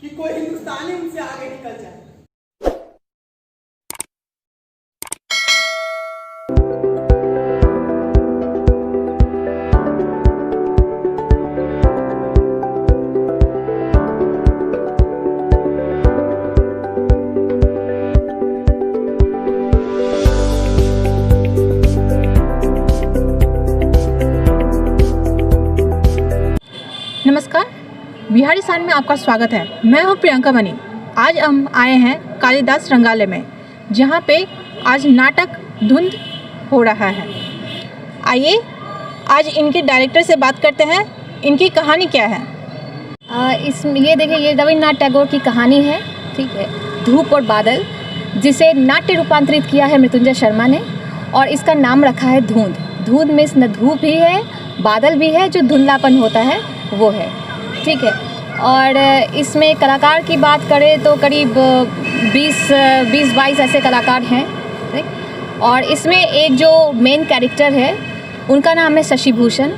कि कोई हिंदुस्तानी उनसे आगे निकल जाए। नमस्कार, बिहारी सान में आपका स्वागत है। मैं हूं प्रियंका बनी। आज हम आए हैं कालिदास रंगालय में, जहां पे आज नाटक धुंध हो रहा है। आइए आज इनके डायरेक्टर से बात करते हैं, इनकी कहानी क्या है। ये देखिए, ये रविन्द्रनाथ टैगोर की कहानी है, ठीक है, धूप और बादल, जिसे नाट्य रूपांतरित किया है मृत्युंजय शर्मा ने, और इसका नाम रखा है धुंध। धुंध में न धूप भी है, बादल भी है, जो धुंधलापन होता है वो है, ठीक है। और इसमें कलाकार की बात करें तो करीब 20-22 ऐसे कलाकार हैं, ठीक। और इसमें एक जो मेन कैरेक्टर है उनका नाम है शशि भूषण,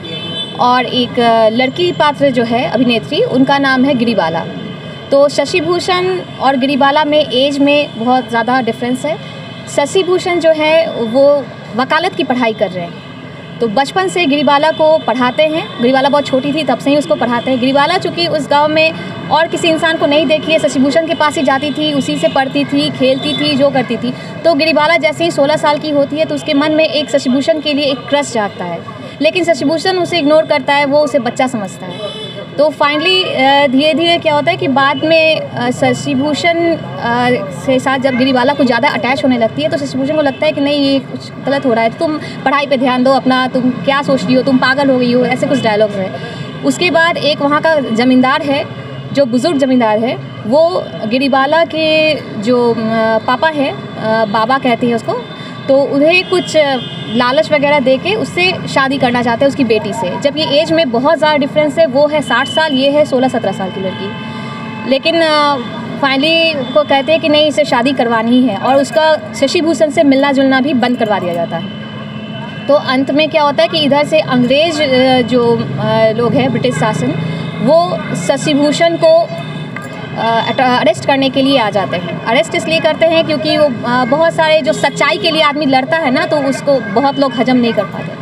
और एक लड़की पात्र जो है अभिनेत्री, उनका नाम है गिरिबाला। तो शशि भूषण और गिरिबाला में एज में बहुत ज़्यादा डिफरेंस है। शशि भूषण जो है वो वकालत की पढ़ाई कर रहे हैं, तो बचपन से गिरिबाला को पढ़ाते हैं। गिरिबाला बहुत छोटी थी तब से ही उसको पढ़ाते हैं। गिरिबाला चूँकि उस गांव में और किसी इंसान को नहीं देखी है, शशि भूषण के पास ही जाती थी, उसी से पढ़ती थी, खेलती थी, जो करती थी। तो गिरिबाला जैसे ही 16 साल की होती है तो उसके मन में एक शशि भूषण के लिए एक क्रश जागता है, लेकिन शशि भूषण उसे इग्नोर करता है, वो उसे बच्चा समझता है। तो फाइनली धीरे धीरे क्या होता है कि बाद में शशि भूषण से साथ जब गिरिबाला कुछ ज़्यादा अटैच होने लगती है तो शशि भूषण को लगता है कि नहीं, ये कुछ गलत हो रहा है, तुम पढ़ाई पे ध्यान दो अपना, तुम क्या सोच रही हो, तुम पागल हो गई हो, ऐसे कुछ डायलॉग्स हैं। उसके बाद एक वहाँ का ज़मींदार है, जो बुज़ुर्ग ज़मींदार है, वो गिरिबाला के जो पापा है, बाबा कहती है उसको, तो उन्हें कुछ लालच वगैरह देके उससे शादी करना चाहते हैं उसकी बेटी से। जब ये एज में बहुत ज़्यादा डिफरेंस है, वो है 60 साल, ये है 16-17 साल की लड़की। लेकिन फाइनली उनको कहते हैं कि नहीं, इसे शादी करवानी ही है, और उसका शशि भूषण से मिलना जुलना भी बंद करवा दिया जाता है। तो अंत में क्या होता है कि इधर से अंग्रेज़ जो लोग हैं, ब्रिटिश शासन, वो शशि भूषण को अरेस्ट करने के लिए आ जाते हैं। अरेस्ट इसलिए करते हैं क्योंकि वो बहुत सारे जो सच्चाई के लिए आदमी लड़ता है ना, तो उसको बहुत लोग हजम नहीं कर पाते,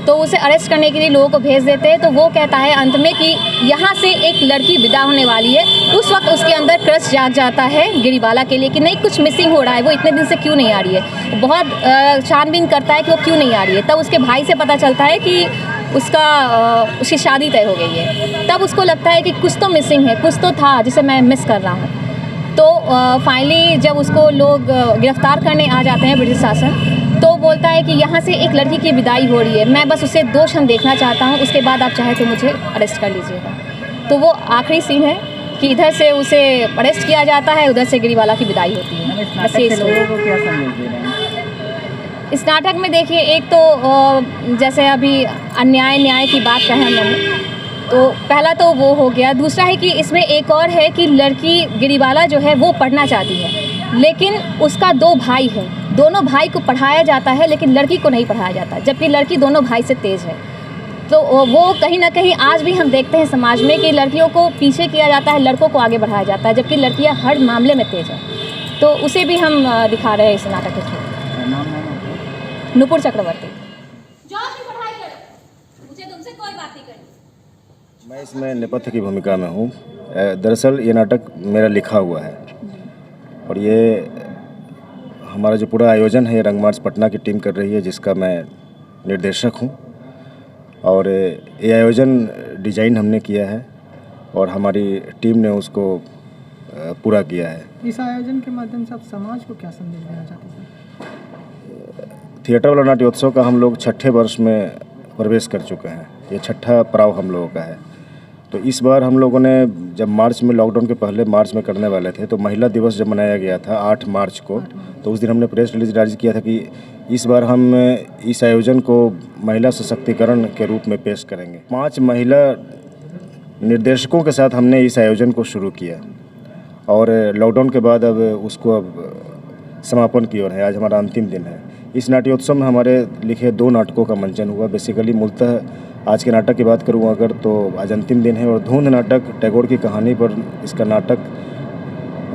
तो उसे अरेस्ट करने के लिए लोगों को भेज देते हैं। तो वो कहता है अंत में कि यहाँ से एक लड़की विदा होने वाली है। उस वक्त उसके अंदर क्रश जाग जाता है गिरिबाला के लिए कि नहीं, कुछ मिसिंग हो रहा है, वो इतने दिन से क्यों नहीं आ रही है। बहुत छानबीन करता है कि वो क्यों नहीं आ रही है। तब उसके भाई से पता चलता है कि उसकी शादी तय हो गई है। तब उसको लगता है कि कुछ तो मिसिंग है, कुछ तो था जिसे मैं मिस कर रहा हूँ। तो फाइनली जब उसको लोग गिरफ्तार करने आ जाते हैं ब्रिटिश शासन, तो बोलता है कि यहाँ से एक लड़की की विदाई हो रही है, मैं बस उसे 2 क्षण देखना चाहता हूँ, उसके बाद आप चाहे तो मुझे अरेस्ट कर लीजिएगा। तो वो आखिरी सीन है कि इधर से उसे अरेस्ट किया जाता है, उधर से गिरिबाला की विदाई होती है। इस नाटक में देखिए, एक तो जैसे अभी अन्याय न्याय की बात कहें मैंने, तो पहला तो वो हो गया। दूसरा है कि इसमें एक और है कि लड़की गिरिबाला जो है वो पढ़ना चाहती है, लेकिन उसका 2 भाई है, दोनों भाई को पढ़ाया जाता है लेकिन लड़की को नहीं पढ़ाया जाता, जबकि लड़की दोनों भाई से तेज़ है। तो वो कहीं ना कहीं आज भी हम देखते हैं समाज में कि लड़कियों को पीछे किया जाता है, लड़कों को आगे बढ़ाया जाता है, जबकि लड़कियाँ हर मामले में तेज़ है। तो उसे भी हम दिखा रहे हैं इस नाटक के थ्रू। नुपुर चक्रवर्ती। मैं इसमें नेपथ्य की भूमिका में हूँ। दरअसल ये नाटक मेरा लिखा हुआ है, और ये हमारा जो पूरा आयोजन है, ये रंगमंच पटना की टीम कर रही है, जिसका मैं निर्देशक हूँ। और ये आयोजन डिजाइन हमने किया है और हमारी टीम ने उसको पूरा किया है। इस आयोजन के माध्यम से आप समाज को क्या संदेश देना चाहते हैं? थिएटर वाला नाट्योत्सव का हम लोग 6ठे वर्ष में प्रवेश कर चुके हैं। ये 6ठा पड़ाव हम लोगों का है। तो इस बार हम लोगों ने, जब मार्च में, लॉकडाउन के पहले मार्च में करने वाले थे, तो महिला दिवस जब मनाया गया था 8 मार्च को, तो उस दिन हमने प्रेस रिलीज जारी किया था कि इस बार हम इस आयोजन को महिला सशक्तिकरण के रूप में पेश करेंगे। 5 महिला निर्देशकों के साथ हमने इस आयोजन को शुरू किया, और लॉकडाउन के बाद अब उसको समापन की ओर है। आज हमारा अंतिम दिन है। इस नाट्योत्सव में हमारे लिखे 2 नाटकों का मंचन हुआ। बेसिकली मूलतः आज के नाटक की बात करूँ अगर तो आज अंतिम दिन है और धुंध नाटक टैगोर की कहानी पर इसका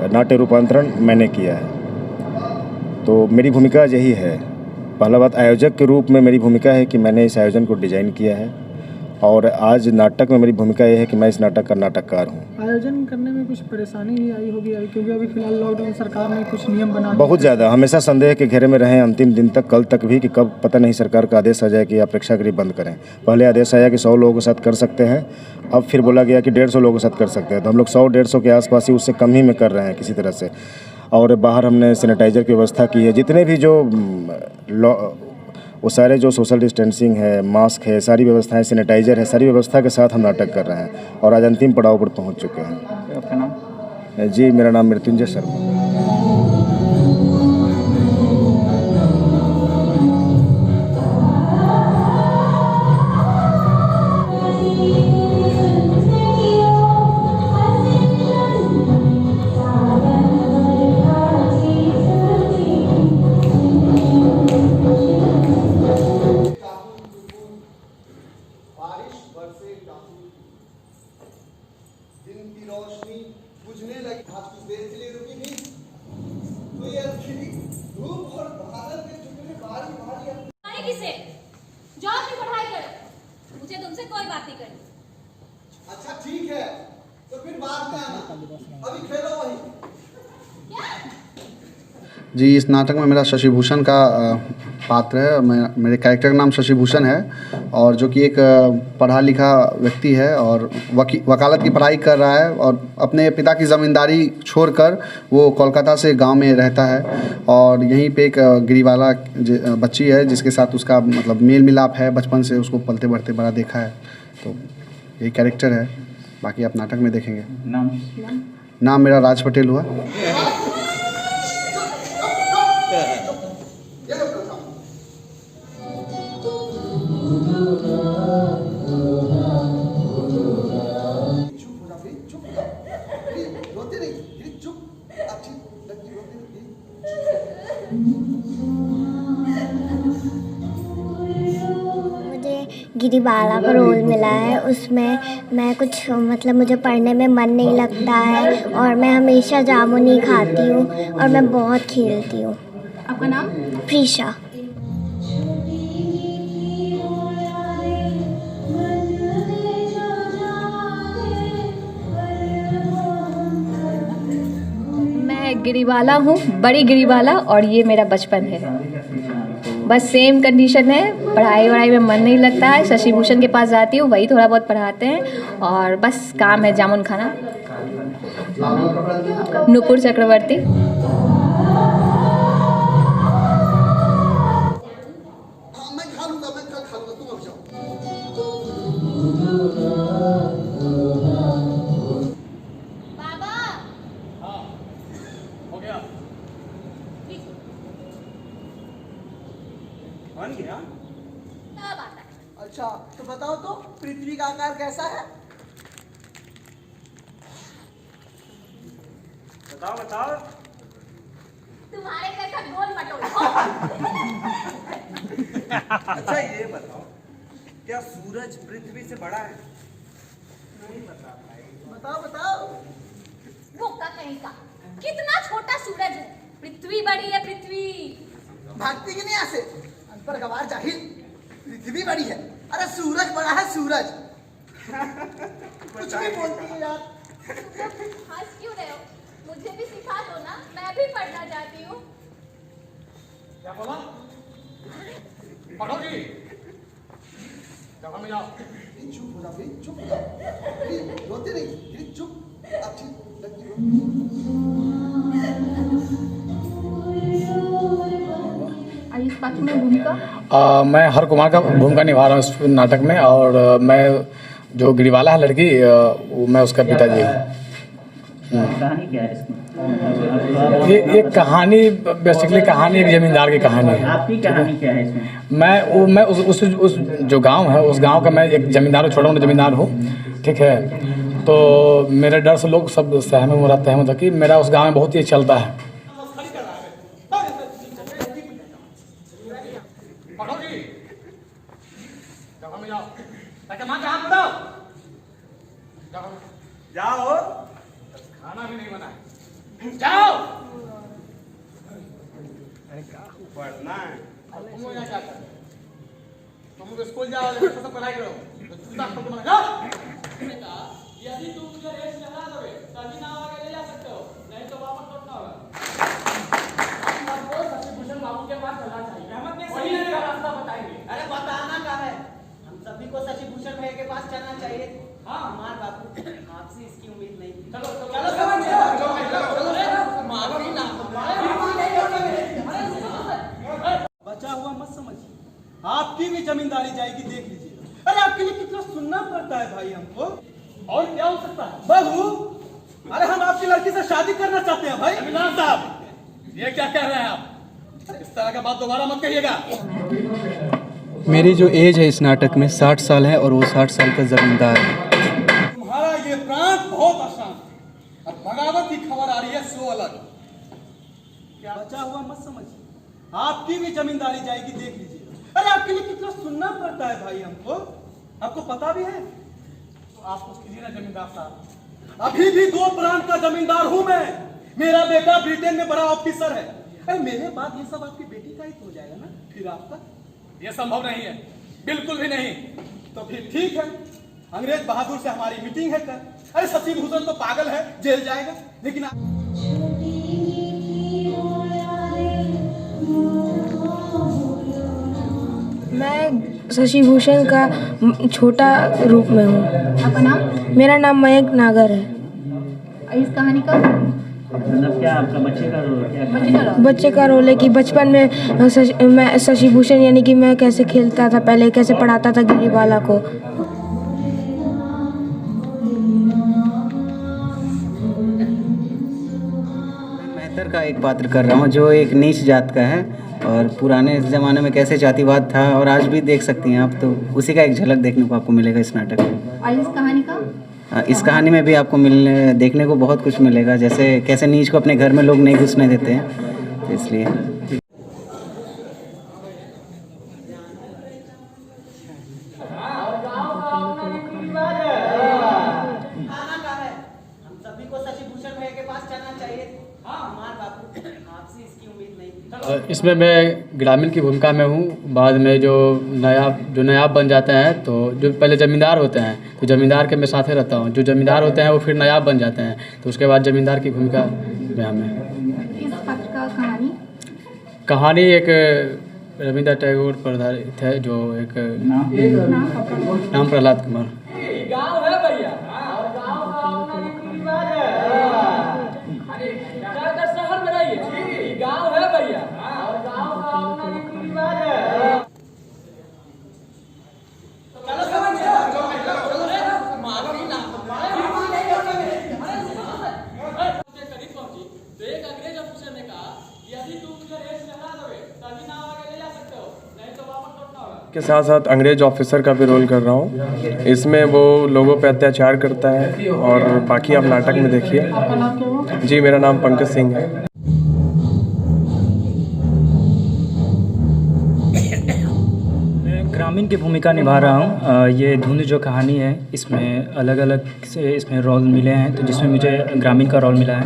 नाट्य रूपांतरण मैंने किया है। तो मेरी भूमिका यही है। पहला बात, आयोजक के रूप में मेरी भूमिका है कि मैंने इस आयोजन को डिजाइन किया है और आज नाटक में मेरी भूमिका यह है कि मैं इस नाटक का नाटककार हूँ। आयोजन करने में कुछ परेशानी भी आई होगी क्योंकि अभी फिलहाल लॉकडाउन सरकार ने कुछ नियम बना बहुत ज़्यादा, हमेशा संदेह के घेरे में रहें अंतिम दिन तक, कल तक भी, कि कब पता नहीं सरकार का आदेश आ जाए कि आप प्रेक्षागृह बंद करें। पहले आदेश आया कि 100 लोगों के साथ कर सकते हैं, अब फिर बोला गया कि 150 लोगों के साथ कर सकते हैं। तो हम लोग 100-150 के आसपास ही, उससे कम ही में कर रहे हैं किसी तरह से। और बाहर हमने सैनिटाइज़र की व्यवस्था की है। जितने भी जो वो सारे जो सोशल डिस्टेंसिंग है, मास्क है, सारी व्यवस्थाएं, सैनिटाइज़र है, सारी व्यवस्था के साथ हम नाटक कर रहे हैं और आज अंतिम पड़ाव पर पहुंच चुके हैं। आपका नाम? जी, मेरा नाम मृत्युंजय शर्मा। दिन की रोशनी बुझने लगी, आप कुछ देर के लिए रुकी नहीं तो ये धूप और बादल के चुपने बारी बारी किसे जाओ अपनी पढ़ाई करो, मुझे तुमसे कोई बात नहीं करनी। अच्छा ठीक है, तो फिर बाद में आना, अभी खेलो वही। जी, इस नाटक में मेरा शशिभूषण का पात्र है। मेरे कैरेक्टर का नाम शशिभूषण है और जो कि एक पढ़ा लिखा व्यक्ति है और वकालत की पढ़ाई कर रहा है और अपने पिता की ज़मींदारी छोड़कर वो कोलकाता से गांव में रहता है और यहीं पे एक गिरीवाला बच्ची है जिसके साथ उसका मतलब मेल मिलाप है। बचपन से उसको पलते बढ़ते बड़ा देखा है, तो यही कैरेक्टर है। बाकी आप नाटक में देखेंगे। नाम मेरा राज पटेल हुआ। गिरीबाला का रोल मिला है, उसमें मैं कुछ मतलब मुझे पढ़ने में मन नहीं लगता है और मैं हमेशा जामुन ही खाती हूँ और मैं बहुत खेलती हूँ। आपका नाम? प्रीशा। मैं गिरीवाला हूँ, बड़ी गिरीवाला, और ये मेरा बचपन है। बस सेम कंडीशन है, पढ़ाई वढ़ाई में मन नहीं लगता है। शशिभूषण के पास जाती हूँ, वही थोड़ा बहुत पढ़ाते हैं और बस काम है जामुन खाना। नुपुर चक्रवर्ती। मैं खा लूंगा, तुम अब जाओ। बाबा हो गया बन गया। क्या बात है? अच्छा तो बताओ तो पृथ्वी का आकार कैसा है? बताओ बताओ। तुम्हारे जैसा गोल मटोल। अच्छा ये बताओ, क्या सूरज पृथ्वी से बड़ा है? नहीं बता भाई। बताओ बताओ। बोका कहीं का, कितना छोटा सूरज है। पृथ्वी बड़ी है, पृथ्वी। भागती की नहीं ऐसे अनपढ़ गवार जाहिल। पृथ्वी बड़ी है, अरे सूरज बड़ा है, सूरज। कुछ भी बोलती है यार। हंस क्यों रहे हो? मुझे भी सिखा दो ना, मैं भी पढ़ना चाहती हूँ। क्या बोला? पढ़ोगी? जगह में जाओ। चुप हो जाओ, चुप हो जाओ। रोते नहीं, चुप। अच्छी लगी इस पात्र में भूमिका? मैं हर कुमार का भूमिका निभा रहा हूँ इस नाटक में और मैं जो गिरीवाला है लड़की, मैं उसका पिताजी हूँ। कहानी क्या है इसमें? ये कहानी बेसिकली कहानी एक जमींदार की कहानी है। आपकी कहानी क्या है इसमें? मैं उस जो गांव है, उस गांव का मैं एक जमींदार हूँ, छोटा मोटा जमींदार हूँ, ठीक है। तो मेरे डर से लोग सब सहमे में रहते हैं, मतलब कि मेरा उस गांव में बहुत ही चलता है। जाओ, खाना भी नहीं बना है। जाओ। पढ़ना है। तुम लोग यहाँ क्या कर रहे हो? तुम लोग स्कूल जाओ, लेकिन सब पढ़ाई करो। तो जूता खोल के मारो, जाओ। यदि तुम मुझे रेस लगा दोगे तभी नाव आगे ले जा सकते हो, नहीं तो वापस लौटना होगा। आपको शशिभूषण बाबू के पास चलना चाहिए, वही का रास्ता बताएंगे। अरे बताना क्या है, हम सभी को शशिभूषण भैया के पास चलना चाहिए। हाँ हमारे बाबू आपसे इसकी उम्मीद नहीं थी। चलो चलो चलो, माफी ना बचा हुआ मत समझिए, आपकी भी जमींदारी जाएगी, देख लीजिए। अरे आपके लिए कितना सुनना पड़ता है भाई हमको, और क्या हो सकता है बहू। अरे हम आपकी लड़की से शादी करना चाहते हैं भाई। अविनाश साहब, ये क्या कह रहे हैं आप? इस तरह का बात दोबारा मत कहिएगा। मेरी जो एज है इस नाटक में 60 साल है और वो 60 साल का जमींदार है। तुम्हारा ये प्रांत बहुत आसान है। अब बगावत की खबर आ रही है, सो अलग। क्या बचा हुआ मत समझिए, आपकी भी जमींदारी जाएगी, देख लीजिए। अरे आपके लिए कितना सुनना पड़ता है भाई हमको, आपको पता भी है। तो आप कुछ कीजिए ना जमींदार साहब। अभी भी 2 प्रांत का जमींदार हूं मैं। मेरा बेटा ब्रिटेन में बड़ा ऑफिसर है। अरे मेरे बाद ये सब आपकी बेटी का ही हो जाएगा ना, फिर आपका। यह संभव नहीं है, बिल्कुल भी नहीं। तो फिर ठीक है, अंग्रेज बहादुर से हमारी मीटिंग है कल। अरे शशिभूषण तो पागल है, जेल जाएगा, लेकिन मैं शशिभूषण का छोटा रूप में हूँ। आपका नाम? मेरा नाम मयंक नागर है। इस कहानी का मतलब क्या आपका बच्चे का रोल क्या? बच्चे का रोल है कि बचपन में मैं शशिभूषण यानी कि मैं कैसे खेलता था, पहले कैसे पढ़ाता था गिरीबाला को। मेहतर का एक पात्र कर रहा हूँ जो एक नीच जात का है और पुराने ज़माने में कैसे जातिवाद था और आज भी देख सकती हैं आप, तो उसी का एक झलक देखने को आपको मिलेगा इस नाटक में। और इस कहानी का इस कहानी में भी आपको देखने को बहुत कुछ मिलेगा, जैसे कैसे नीच को अपने घर में लोग नहीं घुसने देते हैं, तो इसलिए। हम सभी को शशिभूषण भैया के पास चलना चाहिए। हाँ हमारे बाबू आपसे इसकी उम्मीद नहीं थी। इसमें मैं ग्रामीण की भूमिका में हूँ। बाद में जो नायाब बन जाते हैं, तो जो पहले ज़मींदार होते हैं तो ज़मींदार के मैं साथे रहता हूँ। जो ज़मींदार होते हैं वो फिर नायाब बन जाते हैं, तो उसके बाद ज़मींदार की भूमिका में हमें। इस पात्र का कहानी एक रविंद्र टैगोर पर आधारित है, जो एक नाम प्रहलाद कुमार। गाँव है भैया, और गाँव का अपना रीति रिवाज है। जाकर शहर में रहिए, गाँव है भैया, और गाँव का अपना रीति रिवाज है। करीब पहुंची तो एक अंग्रेज अफसर ने कहा, यदि तुम मुझे रेस लगा दोगे तभी नाव आगे ले जा सकते हो, नहीं तो वापस लौटना होगा। के साथ साथ अंग्रेज ऑफिसर का भी रोल कर रहा हूँ। इसमें वो लोगों पे अत्याचार करता है और बाकी आप नाटक में देखिए। जी मेरा नाम पंकज सिंह है। मैं ग्रामीण की भूमिका निभा रहा हूँ। ये धुंध जो कहानी है, इसमें अलग अलग से इसमें रोल मिले हैं, तो जिसमें मुझे ग्रामीण का रोल मिला है।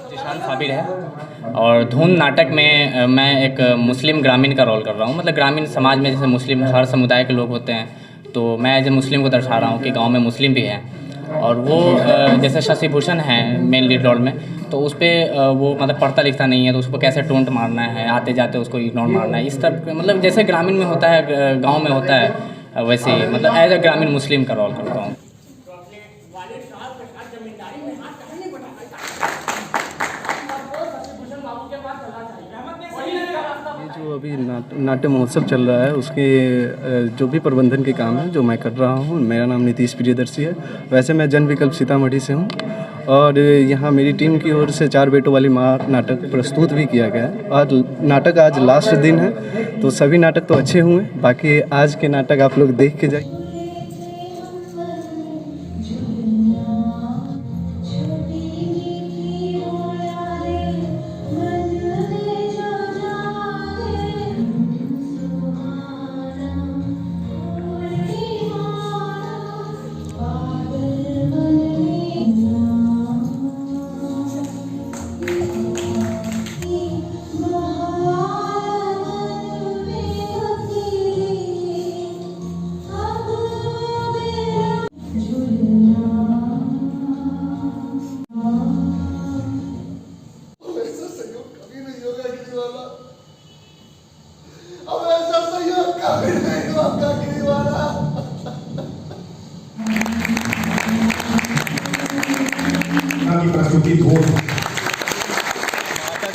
जिशान साबिर है और धुन नाटक में मैं एक मुस्लिम ग्रामीण का रोल कर रहा हूँ। मतलब ग्रामीण समाज में जैसे मुस्लिम हर समुदाय के लोग होते हैं, तो मैं एज ए मुस्लिम को दर्शा रहा हूँ कि गांव में मुस्लिम भी हैं। और वो जैसे शशिभूषण है मेन लीड रोल में, तो उस पर वो मतलब पढ़ता लिखता नहीं है, तो उसको कैसे टोंट मारना है, आते जाते उसको इग्नोर मारना है, इस तरह मतलब जैसे ग्रामीण में होता है, गाँव में होता है, वैसे ही मतलब एज ए ग्रामीण मुस्लिम का रोल करता हूँ। जो अभी नाट्य महोत्सव चल रहा है, उसके जो भी प्रबंधन के काम है जो मैं कर रहा हूँ। मेरा नाम नीतीश प्रियदर्शी है। वैसे मैं जन विकल्प सीतामढ़ी से हूँ और यहाँ मेरी टीम की ओर से 4 बेटों वाली माँ नाटक प्रस्तुत भी किया गया है। और नाटक आज लास्ट दिन है, तो सभी नाटक तो अच्छे हुए, बाकी आज के नाटक आप लोग देख के जाइए।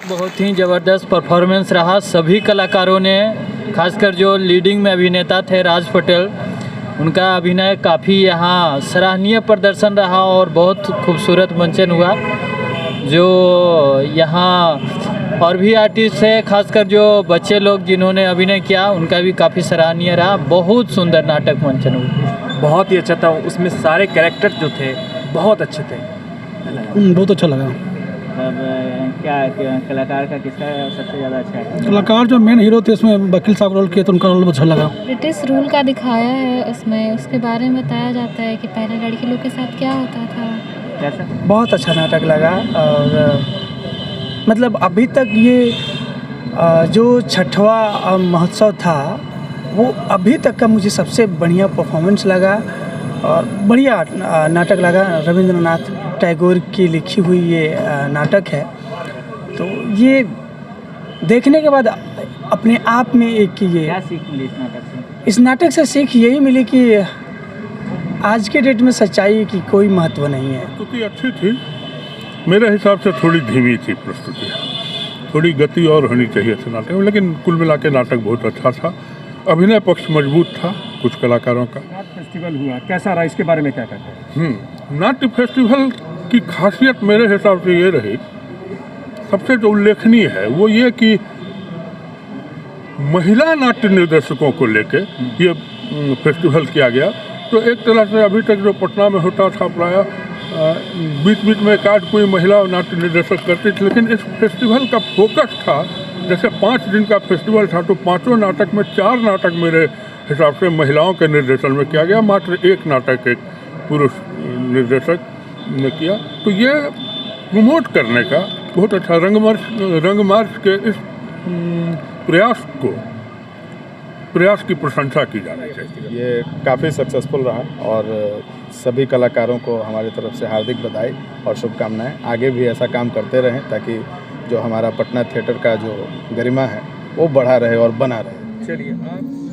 बहुत ही ज़बरदस्त परफॉर्मेंस रहा सभी कलाकारों ने, खासकर जो लीडिंग में अभिनेता थे राज पटेल, उनका अभिनय काफ़ी यहाँ सराहनीय प्रदर्शन रहा और बहुत खूबसूरत मंचन हुआ। जो यहाँ और भी आर्टिस्ट है, खासकर जो बच्चे लोग जिन्होंने अभिनय किया उनका भी काफ़ी सराहनीय रहा। बहुत सुंदर नाटक मंचन हुआ, बहुत ही अच्छा था। उसमें सारे कैरेक्टर जो थे बहुत अच्छे थे, बहुत अच्छा लगा। अब क्या कलाकार का किसका सबसे ज़्यादा अच्छा है? कलाकार जो मेन हीरो थे उसमें वकील साहब रोल किए तो उनका रोल बहुत अच्छा लगा। ब्रिटिश रूल का दिखाया है इसमें, उसके बारे में बताया जाता है कि पहले लड़की लोग के साथ क्या होता था। कैसा? बहुत अच्छा नाटक लगा। और मतलब अभी तक ये जो 6वां महोत्सव था वो अभी तक का मुझे सबसे बढ़िया परफॉर्मेंस लगा और बढ़िया नाटक लगा। रविंद्रनाथ टैगोर की लिखी हुई ये नाटक है, तो ये देखने के बाद अपने आप में एक ये क्या सीख मिली इस नाटक से? इस नाटक से सीख यही मिली कि आज के डेट में सच्चाई की कोई महत्व नहीं है। प्रस्तुति अच्छी थी, मेरे हिसाब से थोड़ी धीमी थी प्रस्तुति, थोड़ी गति और होनी चाहिए थी नाटक में, लेकिन कुल मिला के नाटक बहुत अच्छा था। अभिनय पक्ष मजबूत था कुछ कलाकारों का। नाट्य फेस्टिवल हुआ, कैसा रहा, इसके बारे में क्या कहते हैं? नाट्य फेस्टिवल की खासियत मेरे हिसाब से ये रही, सबसे जो उल्लेखनीय है वो ये कि महिला नाट्य निर्देशकों को लेके ये फेस्टिवल किया गया। तो एक तरह से अभी तक जो पटना में होता था प्रायः बीच बीच में एकाध कोई महिला नाट्य निर्देशक करती थी, लेकिन इस फेस्टिवल का फोकस था, जैसे 5 दिन का फेस्टिवल था तो 5 नाटक में 4 नाटक मेरे हिसाब से महिलाओं के निर्देशन में किया गया, मात्र 1 नाटक एक पुरुष निर्देशक ने किया। तो ये प्रमोट करने का बहुत अच्छा रंगमंच के इस प्रयास की प्रशंसा की जानी चाहिए। ये काफ़ी सक्सेसफुल रहा और सभी कलाकारों को हमारी तरफ से हार्दिक बधाई और शुभकामनाएं। आगे भी ऐसा काम करते रहें ताकि जो हमारा पटना थिएटर का जो गरिमा है वो बढ़ा रहे और बना रहे। चलिए आप